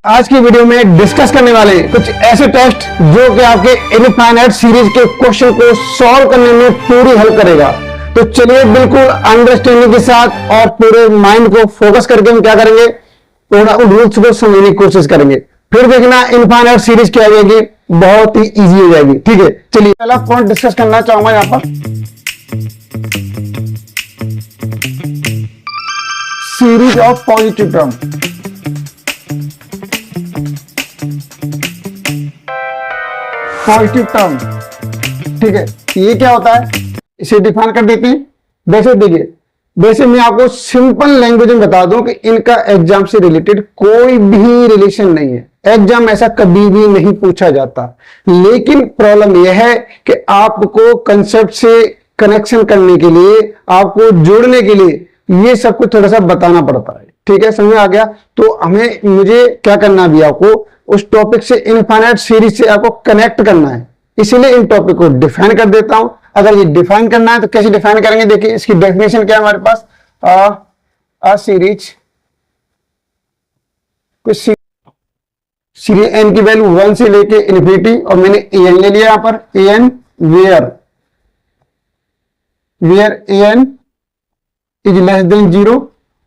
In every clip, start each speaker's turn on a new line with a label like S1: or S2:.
S1: आज की वीडियो में डिस्कस करने वाले कुछ ऐसे टेस्ट जो कि आपके इनफाइनाइट सीरीज के क्वेश्चन को सॉल्व करने में पूरी हेल्प करेगा। तो चलिए बिल्कुल अंडरस्टैंडिंग के साथ और पूरे माइंड को फोकस करके हम क्या करेंगे, थोड़ा रूल्स को समझने की कोशिश करेंगे। फिर देखना इनफाइनाइट सीरीज क्या हो जाएगी, बहुत ही इजी हो जाएगी। ठीक है, चलिए पहला पॉइंट डिस्कस करना चाहूंगा यहां पर series of positive term. Positive term, ठीक है, ये क्या होता है इसे डिफाइन कर देते हैं। वैसे देखिए, वैसे मैं आपको सिंपल लैंग्वेज में बता दूं कि इनका एग्जाम से रिलेटेड कोई भी रिलेशन नहीं है। एग्जाम ऐसा कभी भी नहीं पूछा जाता, लेकिन प्रॉब्लम यह है कि आपको कंसेप्ट से कनेक्शन करने के लिए, आपको जोड़ने के लिए ये सब कुछ थोड़ा सा बताना पड़ता है। ठीक है, समझ आ गया। तो मुझे क्या करना भी, आपको उस टॉपिक से इनफाइनाइट सीरीज से आपको कनेक्ट करना है, इसीलिए इन टॉपिक को डिफाइन कर देता हूं। अगर ये डिफाइन करना है तो कैसे डिफाइन करेंगे, देखिए इसकी डेफिनेशन क्या है हमारे पास। अ सीरीज, कुछ सीरीज एन की वैल्यू 1 से लेके इन्फिनिटी, और मैंने ए एन ले लिया यहां पर। A n where a n is less than 0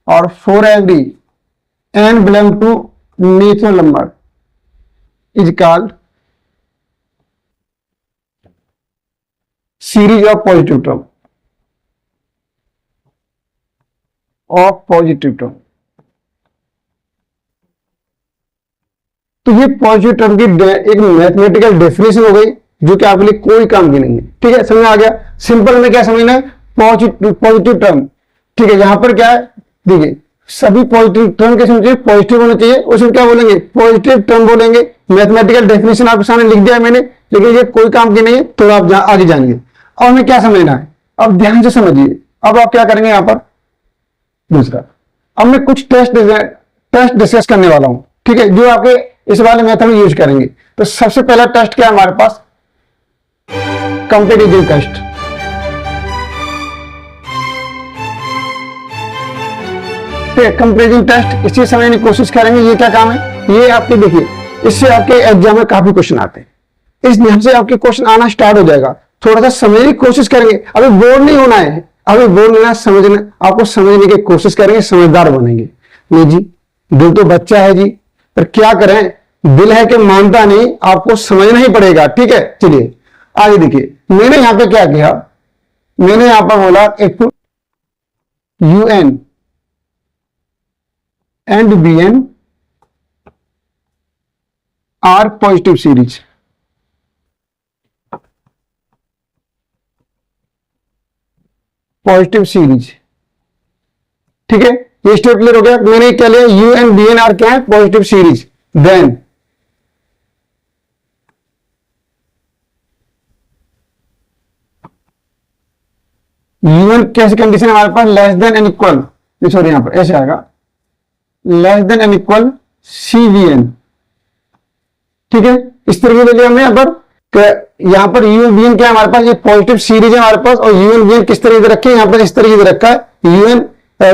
S1: और for every n belong to natural number is called series of positive term तो ये पॉजिटिव टर्म की एक मैथमेटिकल डेफिनेशन हो गई जो कि आपके लिए कोई काम की नहीं है। ठीक है, समझ आ गया। सिंपल में क्या समझना है, पॉजिटिव टर्म। ठीक है, यहां पर क्या है, देखिए सभी पॉजिटिव टर्म कैसे होने चाहिए, पॉजिटिव होने चाहिए। उसमें क्या बोलेंगे, पॉजिटिव टर्म बोलेंगे। मैथमेटिकल डेफिनेशन आपके सामने लिख दिया है मैंने, लेकिन ये कोई काम की नहीं है, तो आप आगे जानिए। और हमें क्या समझना है, अब ध्यान से समझिए। अब आप क्या करेंगे यहां पर, दूसरा, अब मैं कुछ टेस्ट डिस्कस करने वाला हूं। ठीक है, जो आपके इस वाले मेथड में यूज करेंगे। तो सबसे पहला टेस्ट क्या है हमारे पास, कंपैरिजन टेस्ट। कंपैरिजन टेस्ट इसी समझने की कोशिश करेंगे। ये क्या काम है, ये आपके देखिए, इससे आपके एग्जाम में काफी क्वेश्चन आते हैं। इस ध्यान से आपके क्वेश्चन आना स्टार्ट हो जाएगा। थोड़ा सा समझने की कोशिश करेंगे, अभी बोर नहीं होना है, अभी बोर नहीं होना, समझना, आपको समझने की कोशिश करेंगे, समझदार बनेंगे। नहीं जी, दिल तो बच्चा है जी, पर क्या करें, दिल है कि मानता नहीं, आपको समझना ही पड़ेगा। ठीक है, चलिए आगे देखिए। मैंने यहां पे क्या किया, मैंने यहां पर बोला if UN and BN are positive series, positive series. ठीक है, ये स्टेप क्लियर हो गया। मैंने क्या लिया, u and b n are क्या है, पॉजिटिव सीरीज। देन UN कैसी कंडीशन हमारे पास, less than and equal, sorry यहां पर ऐसे आएगा, less than and equal CVN। ठीक है, इस तरीके से लिया हमने। यहां पर UN क्या है हमारे पास, ये पॉजिटिव सीरीज है हमारे पास। और UN किस तरीके से रखे, यहां पर इस तरीके से रखा है। UN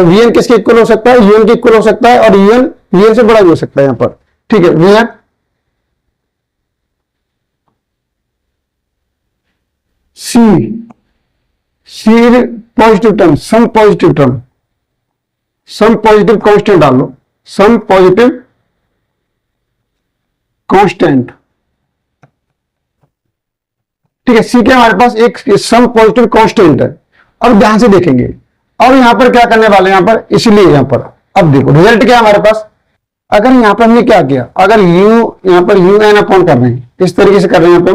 S1: VN किसके इक्वल हो सकता है, UN के इक्वल हो सकता है, और UN VN से बड़ा भी हो सकता है यहां पर। ठीक है, where c positive term, some positive constant डाल लो, सम पॉजिटिव कांस्टेंट। ठीक है, सी क्या हमारे पास, एक सम पॉजिटिव कांस्टेंट है। अब ध्यान से देखेंगे, और यहां पर क्या करने वाले हैं यहां पर, इसलिए यहां पर अब देखो रिजल्ट क्या है हमारे पास। अगर यहां पर हमने क्या किया, अगर यहां पर UN अपॉन कर रहे हैं, इस तरीके से कर रहे हैं यहां पर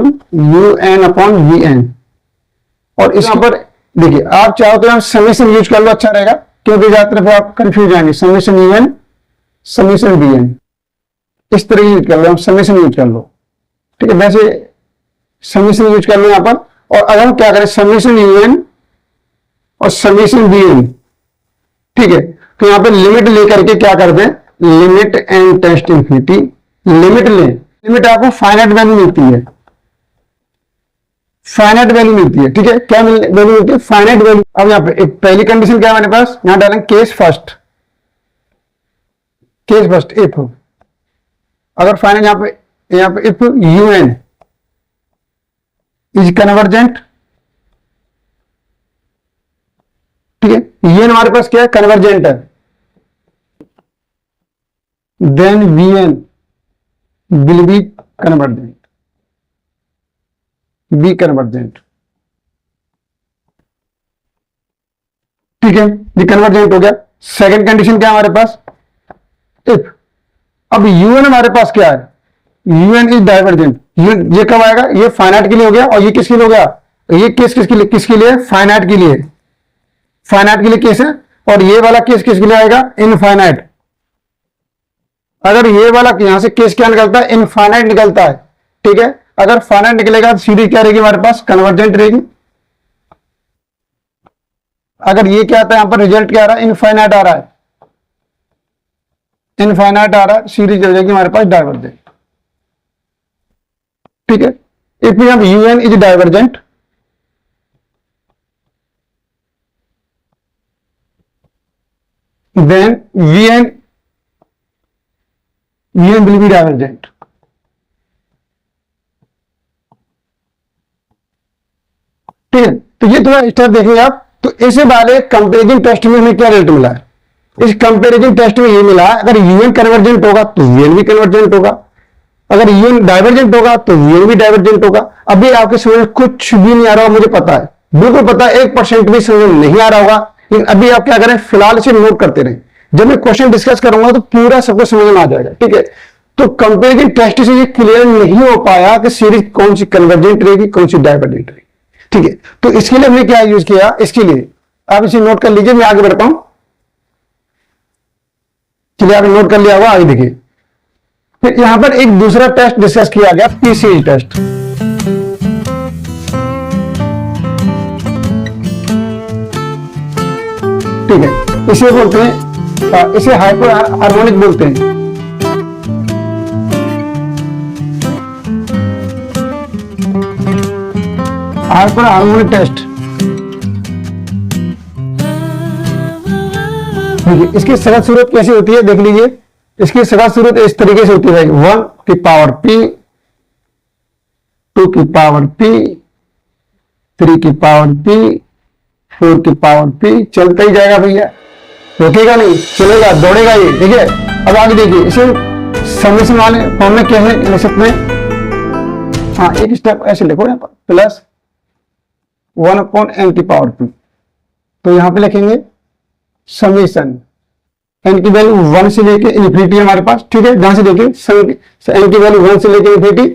S1: UN अपॉन VN, और इस पर देखिए, आप चाहो तो हम समेशन यूज कर लो, अच्छा रहेगा, क्योंकि ज्यादातर फिर आप कंफ्यूज आएंगे। समेशन UN समेशन VN, इस तरीके यूज कर लो, हम समेशन यूज कर लो। ठीक है, वैसे समेशन यूज कर लो यहां पर। और अगर हम क्या करें, समेशन UN और समेशन VN, ठीक है, तो यहां पर लिमिट लेकर के क्या करते हैं, limit n tends infinity, limit लें। लिमिट आपको फाइनाइट वैल्यू मिलती है, फाइनाइट वैल्यू मिलती है। ठीक है, क्या वैल्यू मिलती है? Finite value. अब यहाँ पे एक पहली कंडीशन क्या है हमारे पास, यहां डालेंगे केस फर्स्ट, इफ अगर फाइनाइट यहाँ पे इफ यूएन इज कन्वर्जेंट, ठीक है, यूएन हमारे पास क्या है? कन्वर्जेंट है, then v n will be convergent, be convergent. ठीक है, ये कन्वर्जेंट हो गया। सेकंड कंडीशन क्या है हमारे पास? इफ अब यूएन हमारे पास क्या है? UN is divergent. ये कब आएगा? ये फाइनाइट के लिए हो गया, और ये किसके लिए हो गया? ये केस किसके लिए? फाइनाइट के लिए, फाइनाइट के लिए केस है। और ये वाला केस किसके लिए आएगा? इनफाइनाइट। अगर ये वाला यहां से केस क्या निकलता है? इनफाइनाइट निकलता है। ठीक है, अगर फाइनाइट निकलेगा तो सीरीज क्या रहेगी हमारे पास? कन्वर्जेंट रहेगी। अगर ये क्या आता है यहां पर रिजल्ट क्या आ रहा है? इनफाइनाइट आ रहा है, इनफाइनाइट आ रहा है, सीरीज हो जाएगी हमारे पास डाइवर्जेंट। ठीक है, if UN is divergent, then Vn will be divergent। ठीक है, तो ये थोड़ा स्टेप देखेंगे आप। तो ऐसे वाले कंपेरिजन टेस्ट में हमें क्या रिजल्ट मिला है? इस कंपेरिजन टेस्ट में ये मिला, अगर यूएन कन्वर्जेंट होगा तो वीएन भी कन्वर्जेंट होगा, अगर यूएन डाइवर्जेंट होगा तो वीएन भी डाइवर्जेंट होगा। अभी आपके समझ में कुछ भी नहीं आ रहा होगा, मुझे पता है, बिल्कुल पता है, 1% भी समझ में नहीं आ रहा होगा। लेकिन अभी आप क्या करें, फिलहाल इसे नोट करते रहें। जब मैं क्वेश्चन डिस्कस करूंगा तो पूरा सबको समझ में आ जाएगा। ठीक है, तो कंपेरिजन टेस्ट से ये क्लियर नहीं हो पाया कि सीरीज कौन सी कन्वर्जेंट रहेगी, कौन सी डाइवर्जेंट रहेगी। ठीक है, तो इसके लिए हमने क्या यूज किया, इसके लिए आप इसे नोट कर लीजिए, मैं आगे बढ़ता हूं। चलिए, आपने नोट कर लिया होगा, आगे देखिए। फिर यहां पर एक दूसरा टेस्ट डिस्कस किया गया, पी सीरीज टेस्ट। ठीक है, इसे बोलते हैं, इसे हाइपर हार्मोनिक बोलते हैं। Hyper harmonic test. इसकी सगत सूरत कैसी होती है देख लीजिए। इसकी सगत सूरत इस तरीके से होती है, 1 की पावर p, 2 की पावर p, 3 की पावर p, 4 की पावर p। चलता ही जाएगा भैया, रुकेगा नहीं, चलेगा, दौड़ेगा ये। ठीक है, अब आगे देखिए, इसे समेशन वाले फॉर्म में क्या है लिख सकते हैं? हाँ, एक स्टेप ऐसे लिखो यहाँ पर, प्लस 1/n की पावर p। तो यहां पे लिखेंगे समेशन, n की वैल्यू 1 से लेके इन्फिनिटी है हमारे पास। ठीक है, जहां से देखिए n की वैल्यू 1 से लेके इन्फिनिटी।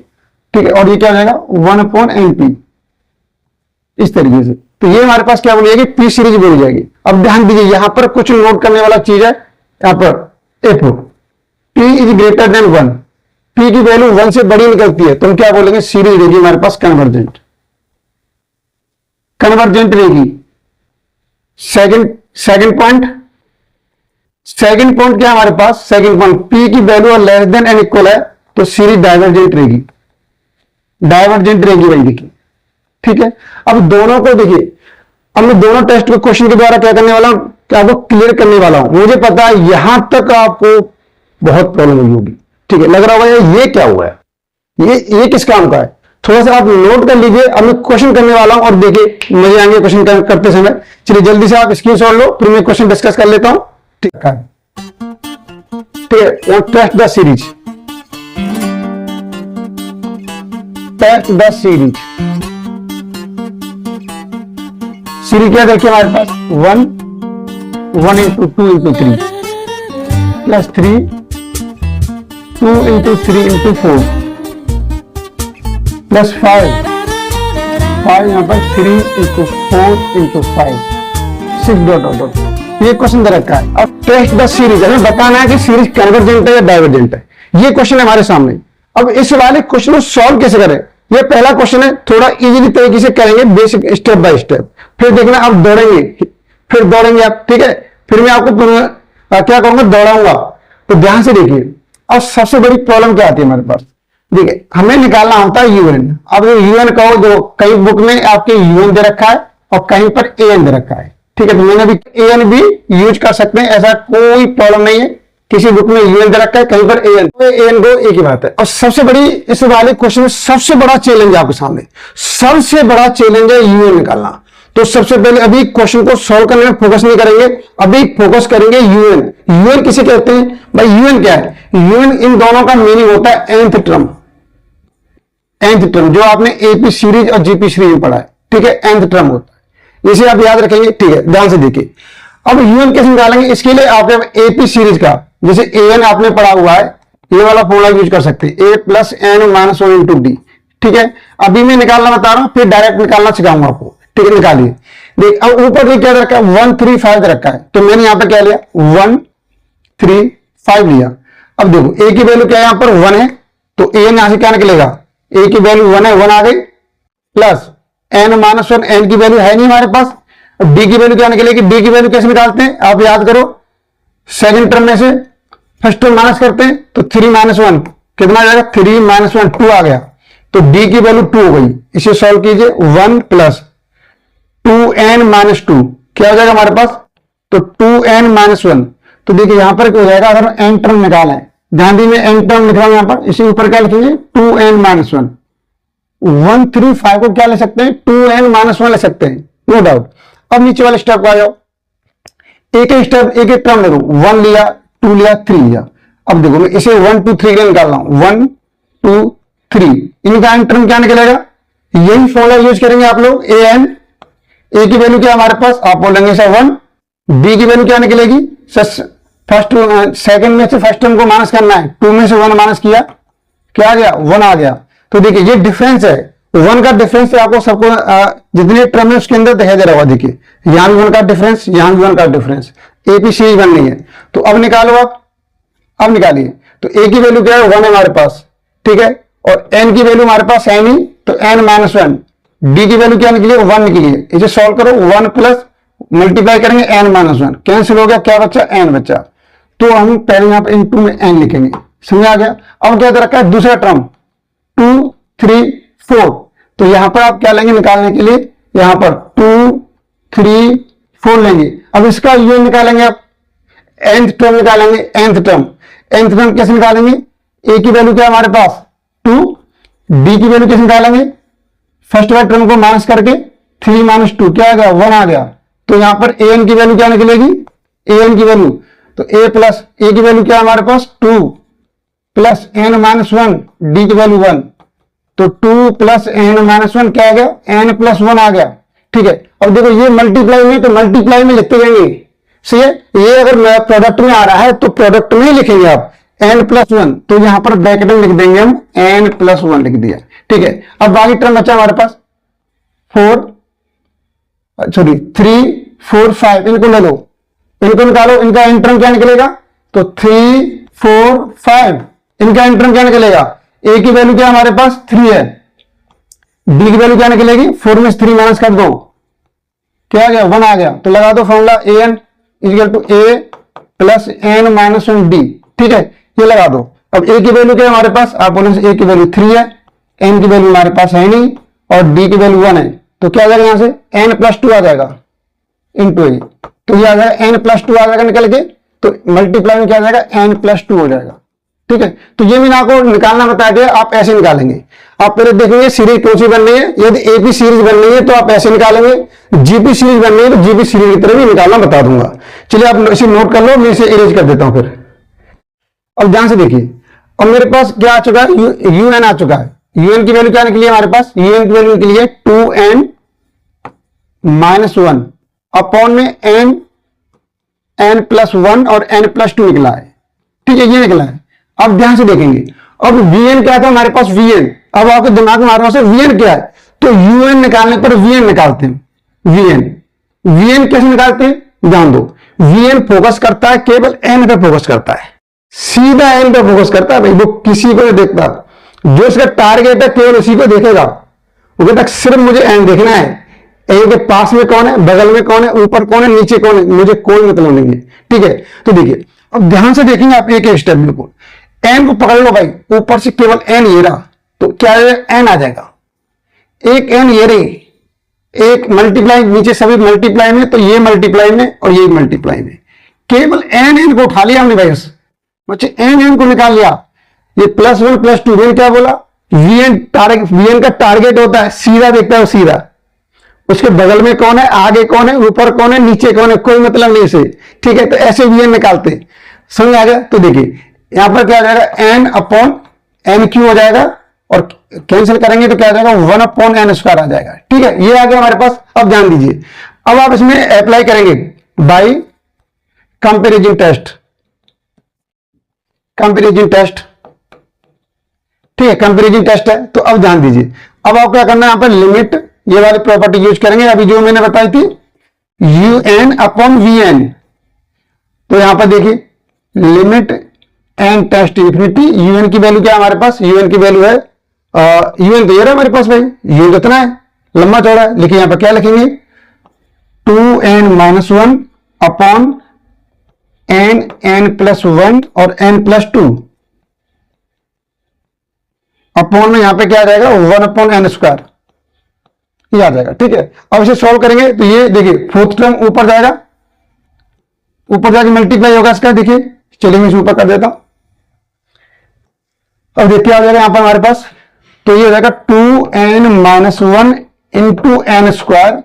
S1: ठीक है, और ये क्या हो जाएगा? 1/np, इस तरीके से। तो ये हमारे पास क्या बन जाएगी? पी सीरीज बन जाएगी। अब ध्यान दीजिए, यहां पर कुछ नोट करने वाला चीज है। यहां पर if p is greater than 1, p की वैल्यू 1 से बड़ी निकलती है, तो हम क्या बोलेंगे? सीरीज रहेगी हमारे पास कन्वर्जेंट, कन्वर्जेंट रहेगी। सेकंड पॉइंट क्या है हमारे पास? सेकंड पॉइंट, p की value less than N equal है, तो सीरीज डाइवर्जेंट रहेगी, डाइवर्जेंट रहेगी भाई, देखिए। ठीक है, अब दोनों को देखिए, अब मैं दोनों टेस्ट को क्वेश्चन के द्वारा क्या करने वाला हूं, कि आपको क्लियर करने वाला हूं। मुझे पता है यहां तक आपको बहुत प्रॉब्लम हुई होगी। ठीक है, लग रहा होगा ये क्या हुआ है, ये किस काम का है। थोड़ा सा आप नोट कर लीजिए। अब मैं क्वेश्चन करने वाला हूं और देखिए मजे आएंगे क्वेश्चन करते समय। चलिए जल्दी से आप स्क्रीनशॉट लो, फिर मैं क्वेश्चन डिस्कस कर लेता हूं। ठीक है, test the series, test the series. Series क्या देखिए हमारे पास? 1 into 2 into 3 plus 3, 2 into 3 into 4 plus 5 यहाँ पर 3 into 4 into 5, 6 डॉट। ये क्वेश्चन दे रखा है। अब टेस्ट द सीरीज, हमें बताना है कि सीरीज कन्वर्जेंट है या डाइवर्जेंट है। ये क्वेश्चन है हमारे सामने। अब इस वाले क्वेश्चन को सॉल्व कैसे करें, ये पहला क्वेश्चन है। थोड़ा इजीली तरीके से करेंगे, बेसिक स्टेप बाय स्टेप। फिर देखना आप दौड़ेंगे, फिर दौड़ेंगे आप। ठीक है, फिर मैं आपको क्या कहूंगा? दौड़ाऊंगा। तो ध्यान से देखिए। अब सबसे बड़ी प्रॉब्लम क्या आती है हमारे पास? देखिए हमें निकालना होता है यूएन। अब ये यूएन कहो, जो कई बुक में आपके यूएन दे रखा है और कहीं पर एएन दे रखा है, ठीक है। तो मैंने भी एएन भी यूज कर सकते हैं, ऐसा कोई प्रॉब्लम नहीं है। किसी बुक में यूएन दे रखा है, कहीं पर एएन, तो एएन को एक ही बात है। और सबसे बड़ी इस वाले क्वेश्चन में सबसे बड़ा चैलेंज आपके सामने, सबसे बड़ा चैलेंज है यूएन निकालना। तो सबसे पहले अभी क्वेश्चन को सॉल्व करने में फोकस नहीं करेंगे, अभी फोकस करेंगे यूएन। यूएन किसे कहते हैं भाई? यूएन क्या है? यूएन इन दोनों का मीनिंग होता है nth टर्म। nth टर्म जो आपने एपी सीरीज और जीपी सीरीज में पढ़ा है, ठीक है, nth टर्म होता है, इसे आप याद रखेंगे, ठीक है। ध्यान से देखिए, अब यूएन कैसे निकालेंगे? इसके लिए आप एपी सीरीज का, जैसे एन आपने पढ़ा हुआ है, ये वाला फॉर्मूला यूज कर सकते हैं, a plus n minus one into d, ठीक है। अभी मैं निकालना बता रहा हूं, फिर डायरेक्ट निकालना सिखाऊंगा आपको, ठीक है। निकालिए। देख, अब ऊपर ये क्या रखा है? 1 3 5 रखा है, तो मैंने यहां पर क्या लिया? 1 3 5 लिया। अब देखो ए की वैल्यू क्या है? यहां पर 1 है, तो एन यहां से क्या निकलेगा? ए की वैल्यू 1 है, 1 आ गई, plus n minus one, n की वैल्यू है नहीं हमारे पास। डी की वैल्यू क्या निकलेगी? डी की वैल्यू कैसे निकालते हैं आप याद करो, सेकंड टर्म में से फर्स्ट टर्म माइनस करते हैं, तो 3 माइनस 1 कितना आ जाएगा? 3 माइनस 1 2 आ गया, तो डी की वैल्यू 2 हो गई। इसे सॉल्व कीजिए, 1 प्लस 2n माइनस 2 क्या हो जाएगा हमारे पास? तो 2n माइनस 1। तो देखिए यहां पर क्या हो जाएगा? अगर n टर्म निकाला है, ध्यान दी मैं n टर्म लिख रहा हूं यहां पर, इसी ऊपर क्या लिखेंगे? 2n minus 1। 1 3 5 को क्या ले सकते हैं? 2n माइनस 1 ले सकते हैं, नो डाउट। अब नीचे वाले स्टेप को आ जाओ, एक एक स्टेप, एक एक टर्म ले लो, 1 लिया, 2 लिया, 3 लिया। अब देखो मैं इसे 1 2 3 के निकाल रहा हूं, 1 2 3, इनका n टर्म क्या निकलेगा? यही फॉर्मूला यूज करेंगे आप लोग, an। ए की वैल्यू क्या हमारे पास? आप बोलेंगे सर 1। बी की वैल्यू क्या निकलेगी? फर्स्ट सेकंड में से फर्स्ट टर्म को माइनस करना है, 2 में से 1 माइनस किया, क्या आ गया? 1 आ गया। तो देखिए ये डिफरेंस है, 1 का डिफरेंस आपको सबको जितने टर्म है उसके अंदर दिखाई दे रहा होगा। देखिए यहां भी 1 का डिफरेंस, यहां भी 1 का डिफरेंस, एपी सीरीज बन रही है। तो अब निकालो आप, अब निकालिए। तो ए की वैल्यू क्या है? 1 है हमारे पास, ठीक है, और एन की वैल्यू हमारे पास है नहीं, तो एन माइनस 1। डी की वैल्यू क्या निकली? 1 निकली है। इसे सॉल्व करो, 1 प्लस मल्टीप्लाई करेंगे एन माइनस 1, कैंसिल हो गया, क्या बच्चा? एन बच्चा। तो हम पहले यहां पर इनटू में एन लिखेंगे, समझ आ गया। अब क्या रखा है? दूसरा टर्म 2 3 4, तो यहां पर आप क्या लेंगे निकालने के लिए? यहां पर 2 3 4 लेंगे। अब इसका यूएन निकालेंगे आप, nth टर्म निकालेंगे, nth टर्म। nth टर्म कैसे निकालेंगे? ए की वैल्यू क्या है हमारे पास? 2। डी की वैल्यू कैसे निकालेंगे? फर्स्ट वाले टर्म को माइनस करके 3 माइनस 2 क्या आ गया? 1 आ गया। तो यहां पर an की वैल्यू क्या निकलेगी? an की वैल्यू, तो a प्लस a की वैल्यू क्या है हमारे पास? 2 प्लस n माइनस 1, डी की वैल्यू 1, तो 2 प्लस n माइनस 1 क्या आ गया? n प्लस 1 आ गया, ठीक है। अब देखो ये मल्टीप्लाई में, तो मल्टीप्लाई में लिखते जाएंगे, सही है। ये अगर प्रोडक्ट में आ रहा है तो प्रोडक्ट में ही लिखेंगे आप n प्लस 1, तो यहां पर ब्रैकेट में लिख देंगे हम n प्लस 1 लिख दिया, ठीक है। अब बाकी टर्म बचा हमारे पास 3 4 5, इनको ले लो, इनको निकालो, इनका n टर्म क्या निकलेगा? तो 3 4 5, इनका n टर्म क्या निकलेगा? a की वैल्यू क्या हमारे पास? 3 है, b की वैल्यू क्या निकलेगी? 4 में से 3 माइनस कर दो, क्या आ गया? 1 आ गया। तो लगा दो formula an equal to a plus n minus 1 d, ठीक है, ये लगा दो। अब a की वैल्यू क्या है हमारे पास? आप बोले a की वैल्यू 3 है, n की वैल्यू हमारे पास है नहीं, और d की वैल्यू 1 है, तो क्या आ जाएगा? यहां से n प्लस 2 आ जाएगा इंटू ए, तो ये आ जाएगा n प्लस 2 आ जाएगा निकल के, तो मल्टीप्लाई में क्या आ जाएगा? n प्लस 2 हो जाएगा, ठीक है। तो ये मैंने आपको निकालना बता दिया, आप ऐसे निकालेंगे। आप पहले देखेंगे सीरीज कौन सी बन रही है, यदि एपी सीरीज बन रही है तो आप ऐसे निकालेंगे, जीपी सीरीज बन रही है तो जीपी सीरीज की तरह भी निकालना बता दूंगा। चलिए आप इसे नोट कर लो, मैं इसे इरेज कर देता हूं फिर। अब ध्यान से देखिए, अब मेरे पास क्या आ चुका है? यूएन आ चुका है। यूएन की वैल्यू क्या निकली है हमारे पास? यूएन की वैल्यू निकली है 2n माइनस 1 अपॉन में n प्लस 1 और n प्लस 2 निकला है, ठीक है, ये निकला है। अब ध्यान से देखेंगे, अब वीएन क्या था हमारे पास? वीएन। अब आपके दिमाग में आ रहा है वीएन क्या है, तो यूएन निकालने पर वीएन निकालते हैं। वीएन कैसे निकालते हैं? ध्यान दो, वीएन फोकस करता है केवल एन पे फोकस करता है, सीधा एन पे फोकस करता है भाई, वो किसी को नहीं देखता। जो इसका टारगेट है केवल उसी को देखेगा, वो कहता सिर्फ मुझे एन देखना है, ए के पास में कौन है, बगल में कौन है, ऊपर कौन है, नीचे कौन है, मुझे कोई मतलब नहीं है, ठीक है। तो देखिए अब ध्यान से देखेंगे आप एक एक स्टेप, बिल्कुल एन को पकड़ लो भाई, ऊपर से केवल एन ये रहा, तो क्या एन आ जाएगा, एक एन ये रही, एक मल्टीप्लाई नीचे सभी मल्टीप्लाई में, तो ये मल्टीप्लाई में और ये मल्टीप्लाई में, केवल एन एन को उठा लिया हमने भाई, बच्चे एन एन को निकाल लिया। ये +1 +2 वीएन क्या बोला, वीएन टारगेट, वीएन का टारगेट होता है सीधा, देखता है सीधा, उसके बगल में कौन है, आगे कौन है, ऊपर कौन है, नीचे कौन है, कोई मतलब नहीं से, ठीक है। तो ऐसे वीएन निकालते हैं, समझ आ गया। तो देखिए यहां पर क्या हो जाएगा, एन अपॉन एन क्यू हो जाएगा, और कैंसिल करेंगे तो क्या आ जाएगा, 1/n² आ जाएगा, ठीक है। ये आ गया हमारे पास। अब ध्यान दीजिए, अब आप इसमें अप्लाई करेंगे by comparison test, comparison test, ठीक है, कंपेरिजन टेस्ट है। तो अब ध्यान दीजिए, अब आप क्या करना है, यहां पर लिमिट ये वाली प्रॉपर्टी यूज करेंगे, अभी जो मैंने बताई थी, un अपॉन वीएन। तो यहां पर देखिए limit n tends infinity, u n की वैल्यू क्या है हमारे पास, यूएन की वैल्यू है, यूएन तो ये रहा हमारे पास भाई, यूएन कितना है, लंबा चौड़ा है, लिखिए यहां पर क्या लिखेंगे, 2n-1 अपॉन n+1 और n+2 अपॉन में यहां पे क्या आ जाएगा, 1/n², ये आ जाएगा, ठीक है। अब इसे सॉल्व करेंगे तो ये देखिए फोर्थ टर्म ऊपर जाएगा, ऊपर जाके मल्टीप्लाई होगा इसका, देखिए चलिए मैं इसे ऊपर कर देता हूं। अब देखिए आ जाएगा यहां पर हमारे पास, तो ये हो जाएगा 2n-1 इंटू n²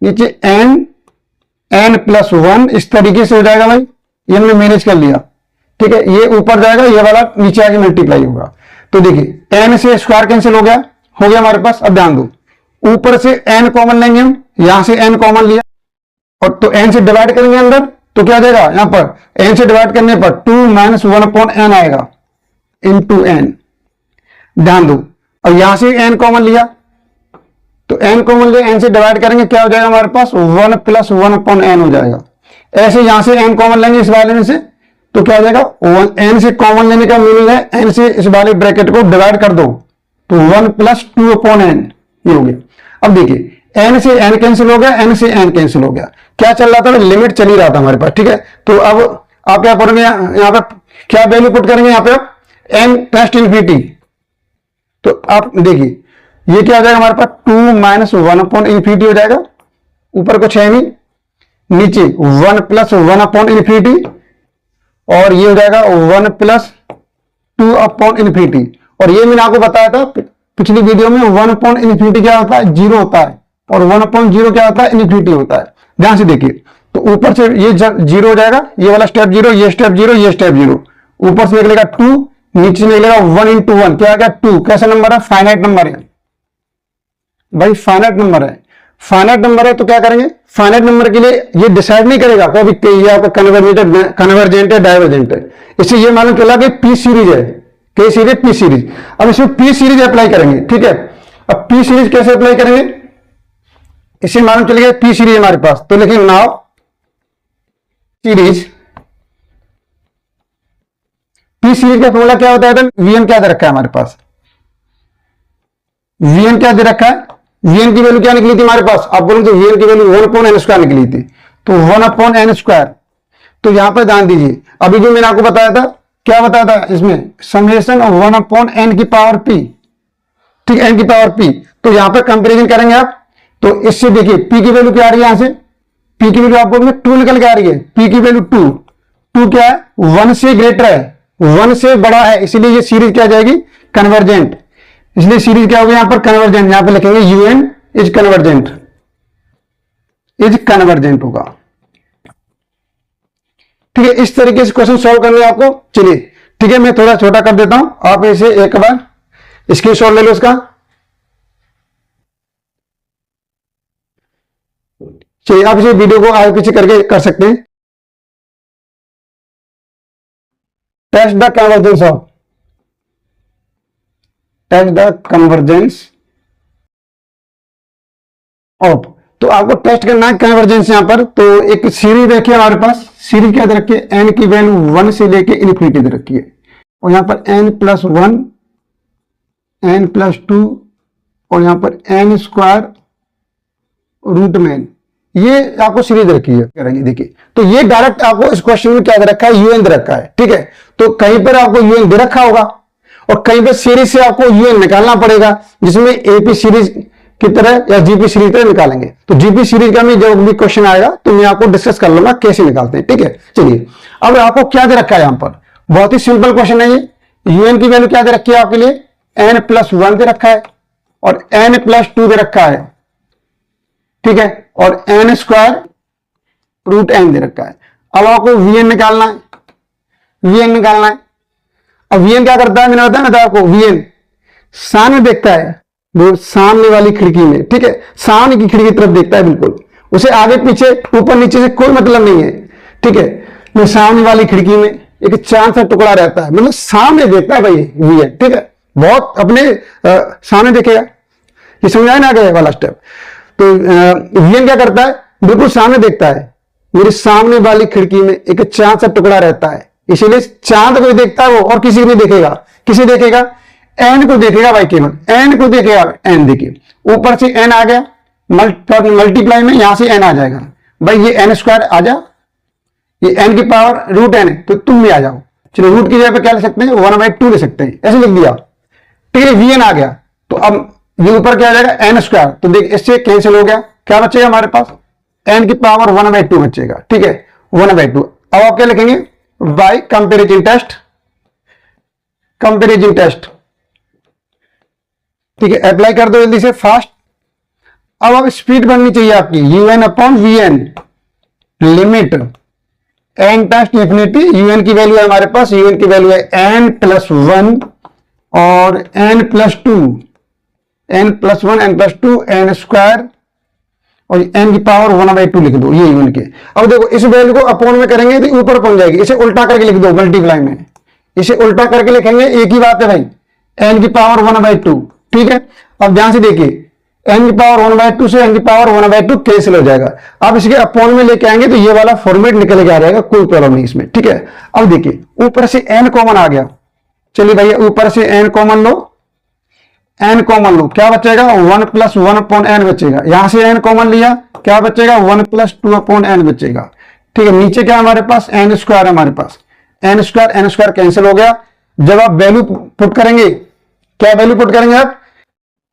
S1: नीचे n+1, इस तरीके से हो जाएगा भाई, ये हमने मैनेज कर लिया, ठीक है। ये ऊपर जाएगा, ये वाला नीचे आके मल्टीप्लाई होगा। तो देखिए n से स्क्वायर कैंसिल हो गया हमारे पास। अब ध्यान दो, ऊपर से n कॉमन लेंगे हम, यहां से n कॉमन लिया, और तो n से डिवाइड करेंगे अंदर, तो क्या जाएगा यहां पर n से डिवाइड करने पर 2-1/n आएगा इंटू n। ध्यान दो, और यहां से n कॉमन लिया, तो n कॉमन लिया, n से डिवाइड करेंगे, क्या हो जाएगा हमारे पास, 1 + 1/n हो जाएगा। ऐसे यहां से n कॉमन लेंगे इस वाले में से, तो क्या हो जाएगा, n से कॉमन लेने का मीनिंग है n से इस वाले ब्रैकेट को डिवाइड कर दो, तो 1 + 2/n ये हो गया। अब देखिए n से n कैंसिल हो गया, n से n कैंसिल हो गया, क्या चल रहा था, लिमिट चल ही रहा था हमारे पास, ठीक है। तो अब आप क्या करेंगे, यहां पर क्या वैल्यू पुट करेंगे, यहां पे n टेस्ट इंफिनिटी, तो आप देखिए ये क्या हो जाएगा हमारे पास, 2-1/n हो जाएगा, ऊपर कुछ है नहीं, नीचे 1 + 1/n, और ये हो जाएगा 1 + 2/n। और ये मैंने आपको बताया था पिछली वीडियो में, 1/n क्या होता है, 0 होता है, और 1/0 क्या होता है, इन्फिनिटी होता है। ध्यान से देखिए, तो ऊपर से ये 0 हो जाएगा, ये वाला स्टेप 0, ये स्टेप 0, ये स्टेप 0, ऊपर से निकलेगा 2, नीचे से निकलेगा 1 × 1, क्या आ गया 2। कैसा नंबर है, फाइनाइट नंबर है भाई, फाइनाइट नंबर है, फाइनाइट नंबर है। तो क्या करेंगे, फाइनाइट नंबर के लिए ये डिसाइड नहीं करेगा कभी ये आपका कन्वर्जेंट है, डाइवर्जेंट है, इससे ये मालूम चला कि पी सीरीज है, के सीरीज, पी सीरीज। अब इसमें पी सीरीज अप्लाई करेंगे, ठीक है। अब पी सीरीज कैसे अप्लाई करेंगे, इसे मालूम चलेगा पी सीरीज हमारे पास, तो लिखेंगे नाउ सीरीज, पी सीरीज का फॉर्मूला क्या होता है, वीएन क्या दे रखा है हमारे पास, वीएन क्या दे रखा है, वीएन की वैल्यू क्या निकली थी हमारे पास, आप बोलेंगे तो वीएन की वैल्यू 1/n² निकली थी, तो 1/n²। तो यहां पर ध्यान दीजिए, अभी जो मैंने आपको बताया था, क्या बताया था इसमें, समेशन ऑफ 1/n की पावर p, ठीक है, n की पावर p। तो यहां पर कंपेरिजन करेंगे आप, तो इससे देखिए p की वैल्यू क्या आ रही है, यहां से p की वैल्यू आप बोलेंगे 2 निकल के आ रही है, p की वैल्यू 2 क्या है, 1 से ग्रेटर है, 1 से बड़ा है, इसलिए ये सीरीज क्या जाएगी, कन्वर्जेंट, इसलिए सीरीज क्या होगी यहां पर, कन्वर्जेंट। यहां पर लिखेंगे un is convergent, is convergent होगा, ठीक है। इस तरीके से क्वेश्चन सॉल्व करने आपको, चलिए ठीक है, मैं थोड़ा छोटा कर देता हूं, आप इसे एक बार स्क्रीनशॉट ले लो इसका, चलिए आप इसे वीडियो को आगे पीछे करके कर सकते हैं। Test the convergence of, test the convergence of, तो आपको टेस्ट करना है कन्वर्जेंस यहां पर। तो एक सीरीज देखिए हमारे पास, सीरीज क्या दे रखी है, n की वैल्यू 1 से लेके इन्फिनिटी दे रखी है, और यहां पर n+1, n+2 और यहां पर n² √n, ये आपको सीरीज रखी है करेंगे। देखिए तो ये डायरेक्ट आपको इस क्वेश्चन में क्या दे रखा है, यूएन दे रखा है, ठीक है। तो कहीं पर आपको यूएन दे रखा होगा और कहीं पर सीरीज से आपको यूएन निकालना पड़ेगा, जिसमें एपी सीरीज की तरह या जीपी सीरीज की तरह निकालेंगे। तो जीपी सीरीज का मैं जब भी क्वेश्चन आएगा तो मैं आपको डिस्कस कर लूंगा कैसे निकालते हैं, ठीक है। चलिए अब आपको क्या दे रखा है यहां पर, बहुत ही सिंपल क्वेश्चन है ये। यूएन की वैल्यू क्या दे रखी है आपके लिए, n+1 दे रखा है और n+2 दे रखा है, ठीक है, और n² दे रखा है। अब आपको वीएन निकालना है, वीएन निकालना है। अब वीएन क्या करता है, मैंने बताया ना था आपको, वीएन सामने देखता है, वो सामने वाली खिड़की में, ठीक है, सामने की खिड़की की तरफ देखता है बिल्कुल, उसे आगे पीछे ऊपर नीचे से कोई मतलब नहीं है, ठीक है। मैं सामने वाली खिड़की में एक चांद सा टुकड़ा रहता है, मतलब सामने देखता है भाई वीएन, ठीक है, बहुत अपने सामने देखेगा। ये समझाए ना आगे वाला स्टेप। तो वीएन क्या करता है, बिल्कुल सामने देखता है, मेरे सामने वाली खिड़की में एक चांद सा टुकड़ा रहता है, इसीलिए चांद को देखता है वो, और किसी को नहीं देखेगा। किसे देखेगा, एन को देखेगा भाई, केवल एन को देखेगा। एन देखिए ऊपर से एन आ गया, मल्टीप्लाई में यहां से एन आ जाएगा भाई, ये n² आ जा, ये n की पावर √n है, तो तुम भी आ जाओ। चलो रूट की जगह पे क्या ले सकते हैं, 1/2 ले सकते हैं, ऐसे लिख दिया, ठीक है। वीएन आ गया तो अब ये ऊपर क्या आ जाएगा, n², तो देख इससे कैंसिल हो गया, क्या बचेगा हमारे पास, n की पावर 1/2 बचेगा, ठीक है, 1/2। अब आप क्या लिखेंगे, by comparison test, comparison test, ठीक है, अप्लाई कर दो जल्दी से फास्ट। अब स्पीड बननी चाहिए आपकी, UN/VN लिमिट n →∞, UN की वैल्यू है हमारे पास, UN की वैल्यू है n+1 और n+2, n+1 n+2 n² और n की पावर 1/2 लिख दो, ये UN के। अब देखो इस वैल्यू को अपोन में करेंगे तो ऊपर पहुंच जाएगी, इसे उल्टा करके लिख दो मल्टीप्लाई में, इसे उल्टा करके लिखेंगे, एक ही बात है भाई, n की पावर 1/2, ठीक है। अब ध्यान से देखिए, n की पावर 1/2 से n की पावर 1/2 कैंसिल हो जाएगा। अब इसके अपोन में लेके आएंगे तो ये वाला फॉर्मेट निकल के आ जाएगा, कोई प्रॉब्लम नहीं इसमें, ठीक है। अब देखिए ऊपर से n कॉमन आ गया, चलिए भैया ऊपर से n कॉमन लो, n कॉमन लो, क्या बचेगा, 1+1/n बचेगा। यहां से n कॉमन लिया, क्या बचेगा, 1+2/n बचेगा, ठीक है। नीचे क्या हमारे पास, n², हमारे पास n² कैंसिल हो गया। जब आप वैल्यू पुट करेंगे, क्या वैल्यू पुट करेंगे आप,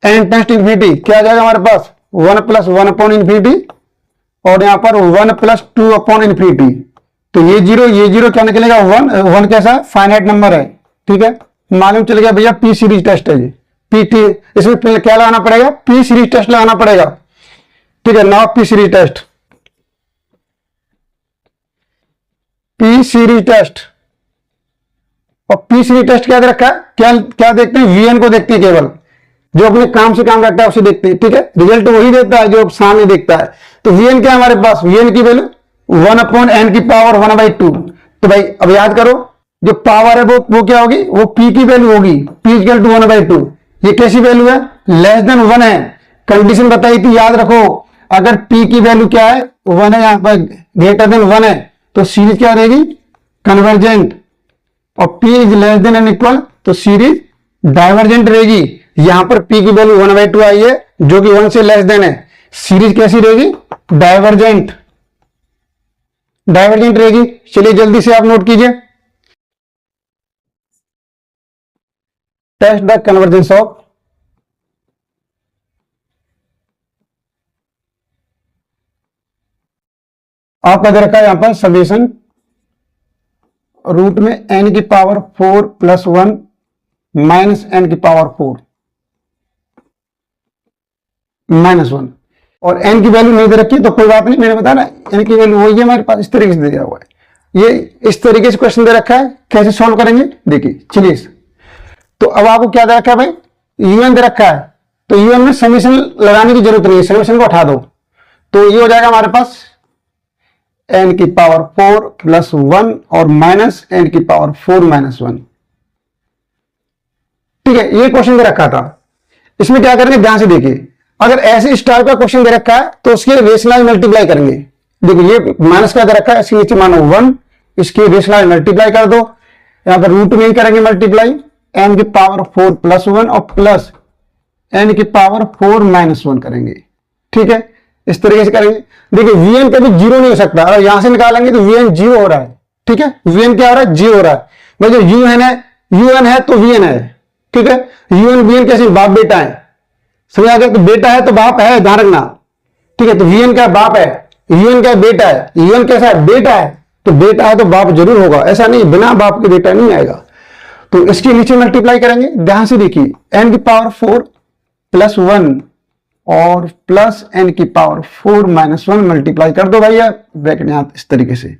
S1: n →∞, क्या आ जाएगा हमारे पास, 1+1/∞, और यहां पर 1+2/∞। तो ये जीरो क्या निकलेगा, 1 कैसा फाइनाइट नंबर है, ठीक है। मालूम चल गया भैया, पी सीरीज टेस्ट है जी, पीटी, इसमें क्या लगाना पड़ेगा, पी सीरीज टेस्ट लगाना पड़ेगा, ठीक है। Now p series test, p series test, और पी सीरीज टेस्ट क्या दे रखा है, क्या देखते हैं, वीएन को देखते हैं, केवल जो अपने काम से काम रखता है उसे देखते हैं, ठीक है। रिजल्ट वही देता है जो सामने देखता है। तो वीएन क्या हमारे पास, वीएन की वैल्यू 1/n की पावर 1/2। तो भाई अब याद करो, जो पावर है वो क्या होगी, वो पी की वैल्यू होगी, p = 1/2। ये कैसी वैल्यू है, लेस देन 1 है, कंडीशन बताई थी, याद रखो। अगर p की वैल्यू क्या है, 1 है, यहां पर ग्रेटर देन 1 है, तो सीरीज क्या रहेगी, कन्वर्जेंट, और p is less than and equal, तो सीरीज डाइवर्जेंट रहेगी। यहां पर p की वैल्यू 1/2 आई है, जो कि 1 से लेस देन है, सीरीज कैसी रहेगी, डाइवर्जेंट, डाइवर्जेंट रहेगी। चलिए जल्दी से आप नोट कीजिए, टेस्ट द कन्वर्जेंस ऑफ आपका दे रखा है यहां पर समेशन रूट में n की पावर 4 + 1 माइनस n की पावर 4 -1, और n की वैल्यू नहीं दे रखी तो कोई बात नहीं, मैंने बताया ना n की वैल्यू वही है हमारे पास, इस तरीके से दिया हुआ है। ये इस तरीके से क्वेश्चन दे रखा है, कैसे सॉल्व करेंगे देखिए। चलिए तो अब आपको क्या दे रखा है भाई, यूएन दे रखा है, तो यूएन में समेशन लगाने की जरूरत नहीं है, समेशन को हटा दो, तो ये हो जाएगा हमारे पास n की पावर 4 + 1 और माइनस n की पावर 4 - 1, ठीक है। ये क्वेश्चन दे रखा था, इसमें क्या करेंगे ध्यान से देखिए, अगर ऐसे इस टाइप का क्वेश्चन दे रखा है तो उसके रेशनलाइज मल्टीप्लाई करेंगे। देखिए ये माइनस का दे रखा है, इसके नीचे मानो 1, इसके रेशनलाइज मल्टीप्लाई कर दो, यहां पर रूट में ही करेंगे मल्टीप्लाई, n की पावर 4 + 1 और प्लस n की पावर 4 - 1 करेंगे, ठीक है। इस तरीके से करेंगे। देखिए वीएन कभी जीरो नहीं हो सकता, अगर यहां से निकालेंगे तो वीएन जीरो हो रहा है, ठीक है, वीएन क्या हो रहा है, जीरो हो रहा है। भाई जो यूएन है तो वीएन है, ठीक है, यूएन वीएन कैसे बाप बेटा है, समझ आ गया, तो बेटा है तो बाप है, ध्यान रखना, ठीक है, तो वीएन क्या बाप है, यूएन क्या बेटा है, यूएन कैसा है, बेटा है, तो बेटा है तो बाप जरूर होगा, ऐसा नहीं बिना बाप के बेटा नहीं आएगा। तो इसके नीचे मल्टीप्लाई करेंगे, ध्यान से देखिए, n की पावर 4 प्लस 1 और प्लस n की पावर 4 माइनस 1 मल्टीप्लाई कर दो भैया, ब्रैकेट यहां इस तरीके से,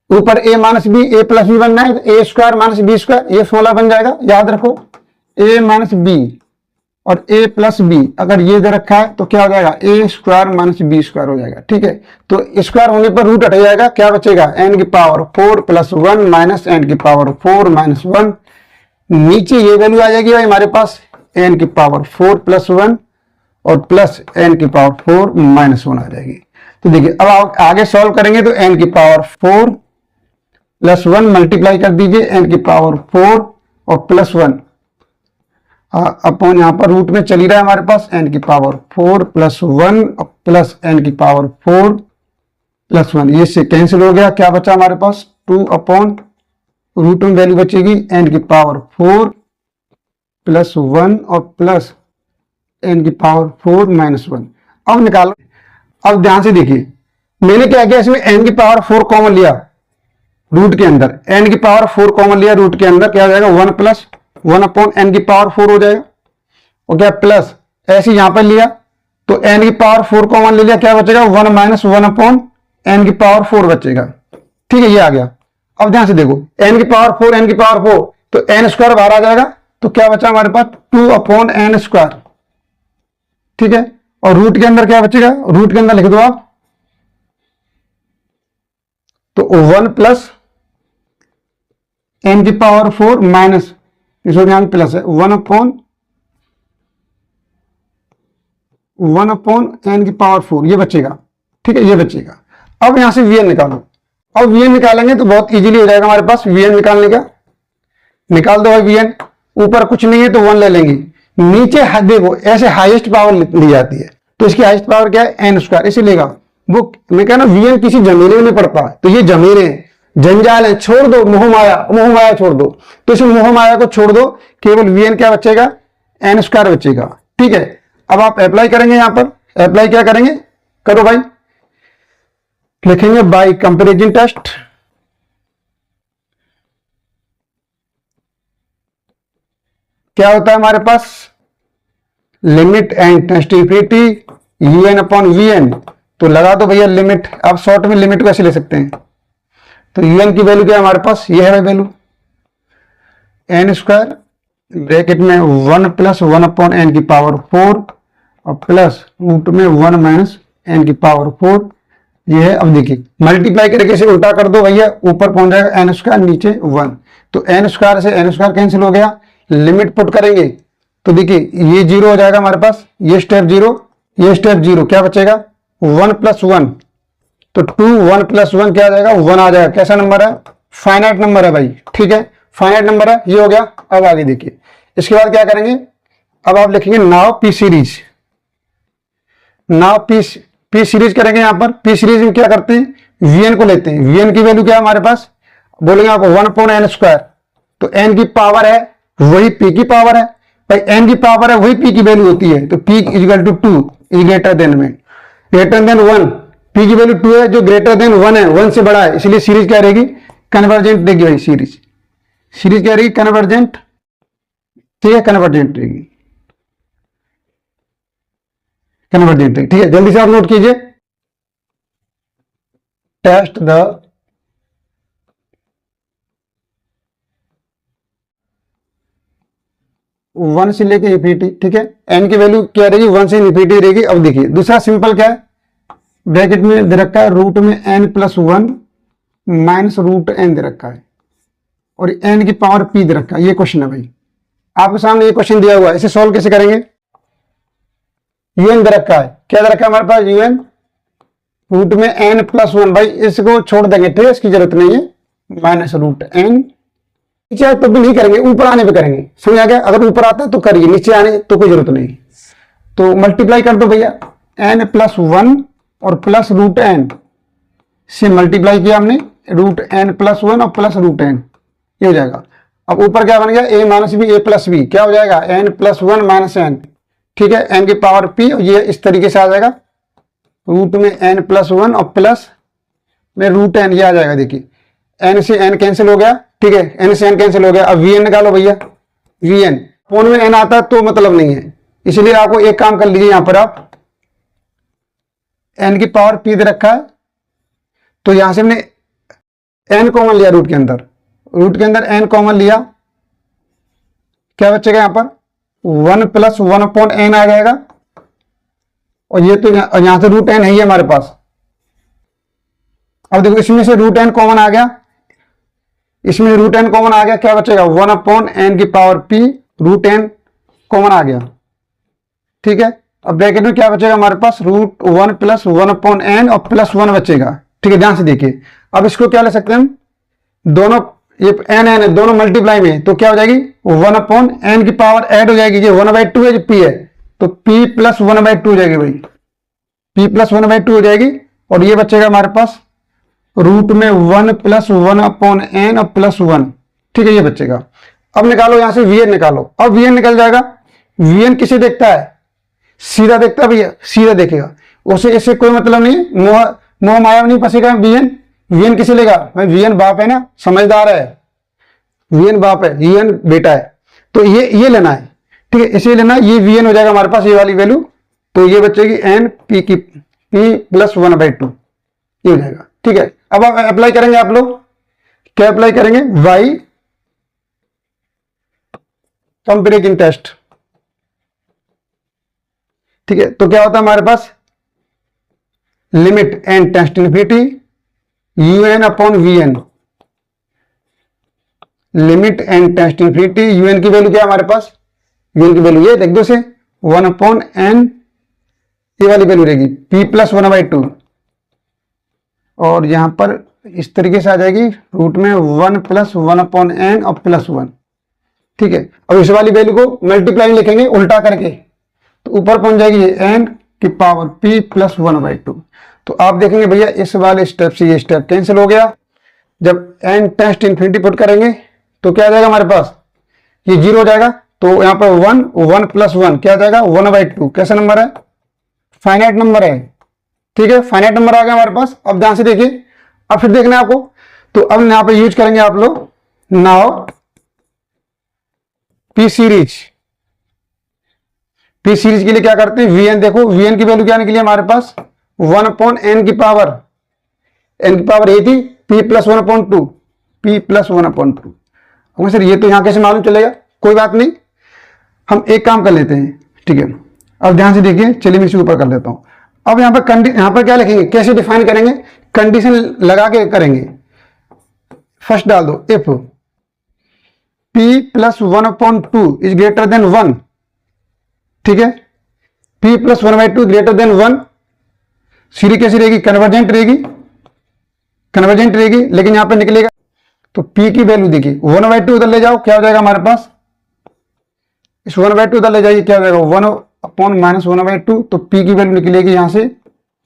S1: ऊपर a minus b, a plus b बनना है तो a square minus b square, ये फॉर्मूला बन जाएगा, याद रखो, a माइनस बी और a प्लस बी अगर ये दे रखा है तो क्या हो जाएगा, a square minus b square हो जाएगा, ठीक है, तो स्क्वायर होने पर रूट हट जाएगा, क्या बचेगा, n की पावर 4 प्लस 1 माइनस n की पावर 4 माइनस 1, नीचे ये वैल्यू आ जाएगी भाई हमारे पास n की पावर 4 प्लस 1 और प्लस n की पावर 4 माइनस 1 आ जाएगी। तो देखिए अब आप आगे सॉल्व करेंगे तो n की पावर 4 प्लस 1 मल्टीप्लाई कर दीजिए n की पावर 4 और प्लस 1 अपॉन यहां पर रूट में चली रहा है हमारे पास n की पावर 4 प्लस 1 प्लस n की पावर 4 प्लस 1, ये से कैंसिल हो गया, क्या बचा हमारे पास 2 अपॉन रूट में वैल्यू बचेगी n की पावर 4 प्लस 1 और प्लस n की पावर 4 माइनस 1। अब निकालो, अब ध्यान से देखिए, मैंने क्या किया, इसमें n की पावर 4 कॉमन लिया रूट के अंदर, n की पावर 4 कॉमन लिया रूट के अंदर, क्या हो जाएगा 1 प्लस 1 अपॉन n की पावर 4 हो जाएगा, और क्या प्लस ऐसे यहां पर लिया तो n की पावर 4 कॉमन ले लिया, क्या बचेगा 1 माइनस 1 अपॉन n की पावर 4 बचेगा, ठीक है, ये आ गया। अब ध्यान से देखो n की पावर 4 n की पावर 4 तो n स्क्वायर बाहर आ जाएगा, तो क्या बचा हमारे पास 2 अपॉन n स्क्वायर, ठीक है, और रूट के अंदर क्या बचेगा, रूट के अंदर लिख दो आप, तो 1 प्लस n की पावर 4 माइनस, इसको ध्यान प्लस है 1 अपॉन n की पावर 4, ये बचेगा, ठीक है, ये बचेगा। अब यहां से vn निकालो, अब vn निकालेंगे तो बहुत इजीली हो जाएगा हमारे पास, vn निकालने का, निकाल दो भाई vn, ऊपर कुछ नहीं है तो 1 ले लेंगे, नीचे देखो ऐसे हाईएस्ट पावर ली जाती है, तो इसकी हाईएस्ट पावर क्या है n स्क्वायर, इसे लेगा वो, मैं कह रहा हूं vn किसी जमीने में नहीं पड़ता है, तो ये जमीने जंजाल है, छोड़ दो मोह माया छोड़ दो, तो इस मोह माया को छोड़ दो, केवल vn क्या बचेगा, n स्क्वायर बचेगा, ठीक है। अब आप अप्लाई करेंगे, यहां पर अप्लाई क्या करेंगे, करो भाई, लिखेंगे बाय कंपैरिजन टेस्ट, क्या होता है हमारे पास, limit n tends infinity un upon vn, तो लगा दो भैया लिमिट, आप शॉर्ट में लिमिट कैसे ले सकते हैं, तो un की वैल्यू क्या है हमारे पास, ये है वैल्यू n स्क्वायर ब्रैकेट में 1 प्लस 1 अपॉन n की पावर 4 और प्लस रूट में 1 माइनस n की पावर 4, ये है। अब देखिए मल्टीप्लाई करके इसे उल्टा कर दो भैया, ऊपर पहुंच जाएगा n स्क्वायर, नीचे 1, तो n स्क्वायर से n स्क्वायर कैंसिल हो गया, लिमिट पुट करेंगे तो देखिए ये 0 हो जाएगा हमारे पास, ये स्टेप 0, ये स्टेप 0, क्या बचेगा 1 प्लस 1, तो 2 1 प्लस 1 क्या आ जाएगा 1 आ जाएगा, कैसा नंबर है, फाइनाइट नंबर है भाई, ठीक है, फाइनाइट नंबर है, ये हो गया। अब आगे देखिए, इसके बाद क्या करेंगे, अब आप लिखेंगे now p series, now p series करेंगे, यहां पर पी सीरीज में क्या करते हैं, वीएन को लेते हैं, वीएन की वैल्यू क्या है हमारे पास, बोलेंगे आप 1 अपॉन n स्क्वायर, तो n की पावर है वही p की पावर है भाई, n की पावर है वही p की वैल्यू होती है, तो p equal to 2 is greater than में ग्रेटर देन 1, p की वैल्यू 2 है, जो ग्रेटर देन 1 है 1 से बड़ा है, इसलिए सीरीज क्या रहेगी, कन्वर्जेंट देगी भाई, सीरीज क्या रहेगी, कन्वर्जेंट, ठीक है, कन्वर्जेंट रहेगी, कन्वर्जेंट रहेगी, ठीक है। जल्दी से आप नोट कीजिए, टेस्ट द वन से लेके इंफिनिटी, ठीक है, एन की वैल्यू क्या रहेगी 1 से इंफिनिटी रहेगी। अब देखिए दूसरा सिंपल क्या है, ब्रैकेट में दे रखा है रूट में n plus 1 minus root n दे रखा है और n की पावर p दे रखा है, ये क्वेश्चन है भाई, आपके सामने ये क्वेश्चन दिया हुआ है, इसे सॉल्व कैसे करेंगे, un दे रखा है, क्या दे रखा है हमारे पास un रूट में n प्लस 1, भाई इसको छोड़ देंगे, ठीक है, इसकी जरूरत नहीं है, माइनस रूट n, नीचे तो भी नहीं करेंगे, ऊपर आने पे करेंगे, समझ आ गया, अगर ऊपर आता है तो करिए, नीचे आने तो कोई जरूरत नहीं, तो मल्टीप्लाई कर दो भैया, एन प्लस वन और प्लस रूट एन से मल्टीप्लाई किया हमने, रूट एन प्लस वन और प्लस रूट एन, ये हो जाएगा। अब ऊपर क्या बन गया, a minus b, a plus b, क्या हो जाएगा, n plus one minus n, ठीक है, एन की पावर पी, और ये इस तरीके से आ जाएगा, रूट में एन प्लस वन और प्लस में रूट एन, ये आ जाएगा। देखिए एन से एन कैंसिल हो गया, ठीक है, एन से एन कैंसिल हो गया। अब वी एन निकालो भैया, वी एन फोन में एन आता है तो मतलब नहीं है, इसलिए आपको एक काम कर लीजिए, यहां पर आप एन की पावर पी दे रखा है, तो यहां से हमने एन कॉमन लिया, रूट के अंदर एन कॉमन लिया, क्या बचेगा यहां पर, one plus one upon n आ जाएगा, और ये तो यहां से रूट एन है ही हमारे पास। अब देखो इसमें से रूट एन कॉमन आ गया, इसमें रूट एन कॉमन आ गया, क्या बचेगा, वन अपॉन एन की power p, root n common आ गया, ठीक है। अब ब्रैकेट में क्या बचेगा हमारे पास, root one plus one upon n और प्लस वन बचेगा, ठीक है, ध्यान से देखिए। अब इसको क्या ले सकते हैं हम, दोनों ये एन एन है, दोनों मल्टीप्लाई में, तो क्या हो जाएगी, वन अपॉन एन की पावर ऐड हो जाएगी, ये वन बाई टू है, जो पी है, तो p plus one by two हो जाएगी भाई, p plus one by two हो जाएगी, और ये बचेगा हमारे पास रूट में one plus one upon n और प्लस वन, ठीक है, ये बचेगा। अब निकालो यहां से वी एन निकालो, अब वी एन निकल जाएगा। वी एन किसे देखता है, सीधा देखता है भैया, सीधा देखेगा, उसे इससे कोई मतलब नहीं, मोह माया नहीं फंसेगा। वी एन किसे लेगा भाई, वी एन बाप है ना, समझदार है, वी एन बाप है, वी एन बेटा है, तो ये लेना है, ठीक है, इसे लेना, ये वी एन हो जाएगा हमारे पास, ये वाली वैल्यू, तो ये बचेगी एन पी की P plus one by to, ये हो जाएगा, ठीक है। अब आप अप्लाई करेंगे, आप लोग क्या अप्लाई करेंगे, वाई कंपैरिजन टेस्ट, ठीक है। तो क्या होता है हमारे पास, limit n tends infinity u n upon v n, limit n tends infinity, u n की वैल्यू क्या है हमारे पास, यू एन की वैल्यू ये देख दो से, वन अपॉन एन, ये वाली वैल्यू रहेगी P plus one by to, और यहां पर इस तरीके से आ जाएगी, रूट में one plus one upon n और प्लस वन, ठीक है। अब इस वाली वैल्यू को मल्टीप्लाई लिखेंगे उल्टा करके, तो ऊपर पहुंच जाएगी एन की power P plus one by to. तो आप देखेंगे भैया इस वाले स्टेप से ये स्टेप कैंसिल हो गया। जब एन टेस्ट इन्फिनिटी पुट करेंगे तो क्या आ जाएगा हमारे पास, ये जीरो हो जाएगा, तो यहां पर वन, वन प्लस वन क्या आ जाएगा, वन बाई टू, कैसा नंबर है, फाइनाइट नंबर है, ठीक है, फाइनाइट नंबर आ गया हमारे पास। अब ध्यान से देखिए, अब फिर देखना है आपको, तो अब यहां पर यूज करेंगे आप लोग now p series. P series के लिए क्या करते हैं, वी एन देखो, वी एन की वैल्यू क्या निकली हमारे पास, वन अपॉन एन की पावर, एन की पावर ये थी P plus one upon two, P plus one upon two. Sir ये तो यहां कैसे मालूम चलेगा, कोई बात नहीं, हम एक काम कर लेते हैं, ठीक है। अब ध्यान से देखिए, चलिए मैं इसी ऊपर कर लेता हूं। अब यहां पर क्या लिखेंगे, कैसे डिफाइन करेंगे, कंडीशन लगा के करेंगे। फर्स्ट डाल दो, if P plus one upon two is greater then one, ठीक है, P plus one by to greater than one, series कैसी रहेगी, कन्वर्जेंट रहेगी, कन्वर्जेंट रहेगी, लेकिन यहां पर निकलेगा तो पी की वैल्यू देखिए, वन बाई टू उधर ले जाओ, क्या हो जाएगा हमारे पास, इस वन बाई टू उधर ले जाइए, क्या हो जाएगा, one upon minus one by to, तो पी की वैल्यू निकलेगी यहां से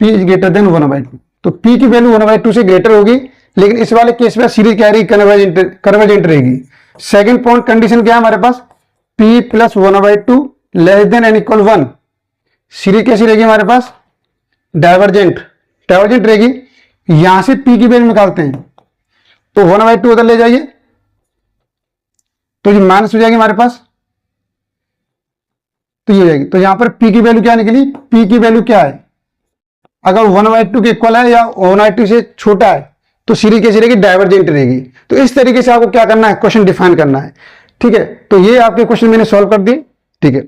S1: P is greater then one by to, तो पी की वैल्यू वन बाई टू से ग्रेटर होगी, लेकिन इस वाले केस में सीरीज क्या रहेगी, कन्वर्जेंट रहेगी। सेकंड पॉइंट कंडीशन क्या है हमारे पास, p plus one by two less than N equal one, series कैसी रहेगी हमारे पास, डाइवर्जेंट रहेगी। यहां से पी की वैल्यू निकालते हैं, तो वन बाई टू उधर ले जाइए, तो ये माइनस हो जाएगी हमारे पास, तो ये हो जाएगी। तो यहां पर पी की वैल्यू क्या निकली, पी की वैल्यू क्या है, अगर वन बाई टू के इक्वल है या वन बाई टू से छोटा है तो सीरीज कैसी रहेगी, डाइवर्जेंट रहेगी। तो इस तरीके से आपको क्या करना है, क्वेश्चन डिफाइन करना है, ठीक है। तो ये आपके क्वेश्चन मैंने सॉल्व कर दिए, ठीक है।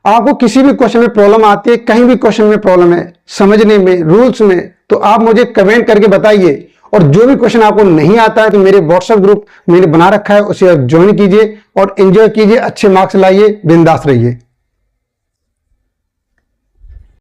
S1: आपको किसी भी क्वेश्चन में प्रॉब्लम आती है, कहीं भी क्वेश्चन में प्रॉब्लम है समझने में, रूल्स में, तो आप मुझे कमेंट करके बताइए। और जो भी क्वेश्चन आपको नहीं आता है तो मेरे व्हाट्सएप ग्रुप मैंने बना रखा है, उसे आप ज्वाइन कीजिए और एंजॉय कीजिए, अच्छे मार्क्स लाइए, बिंदास रहिए।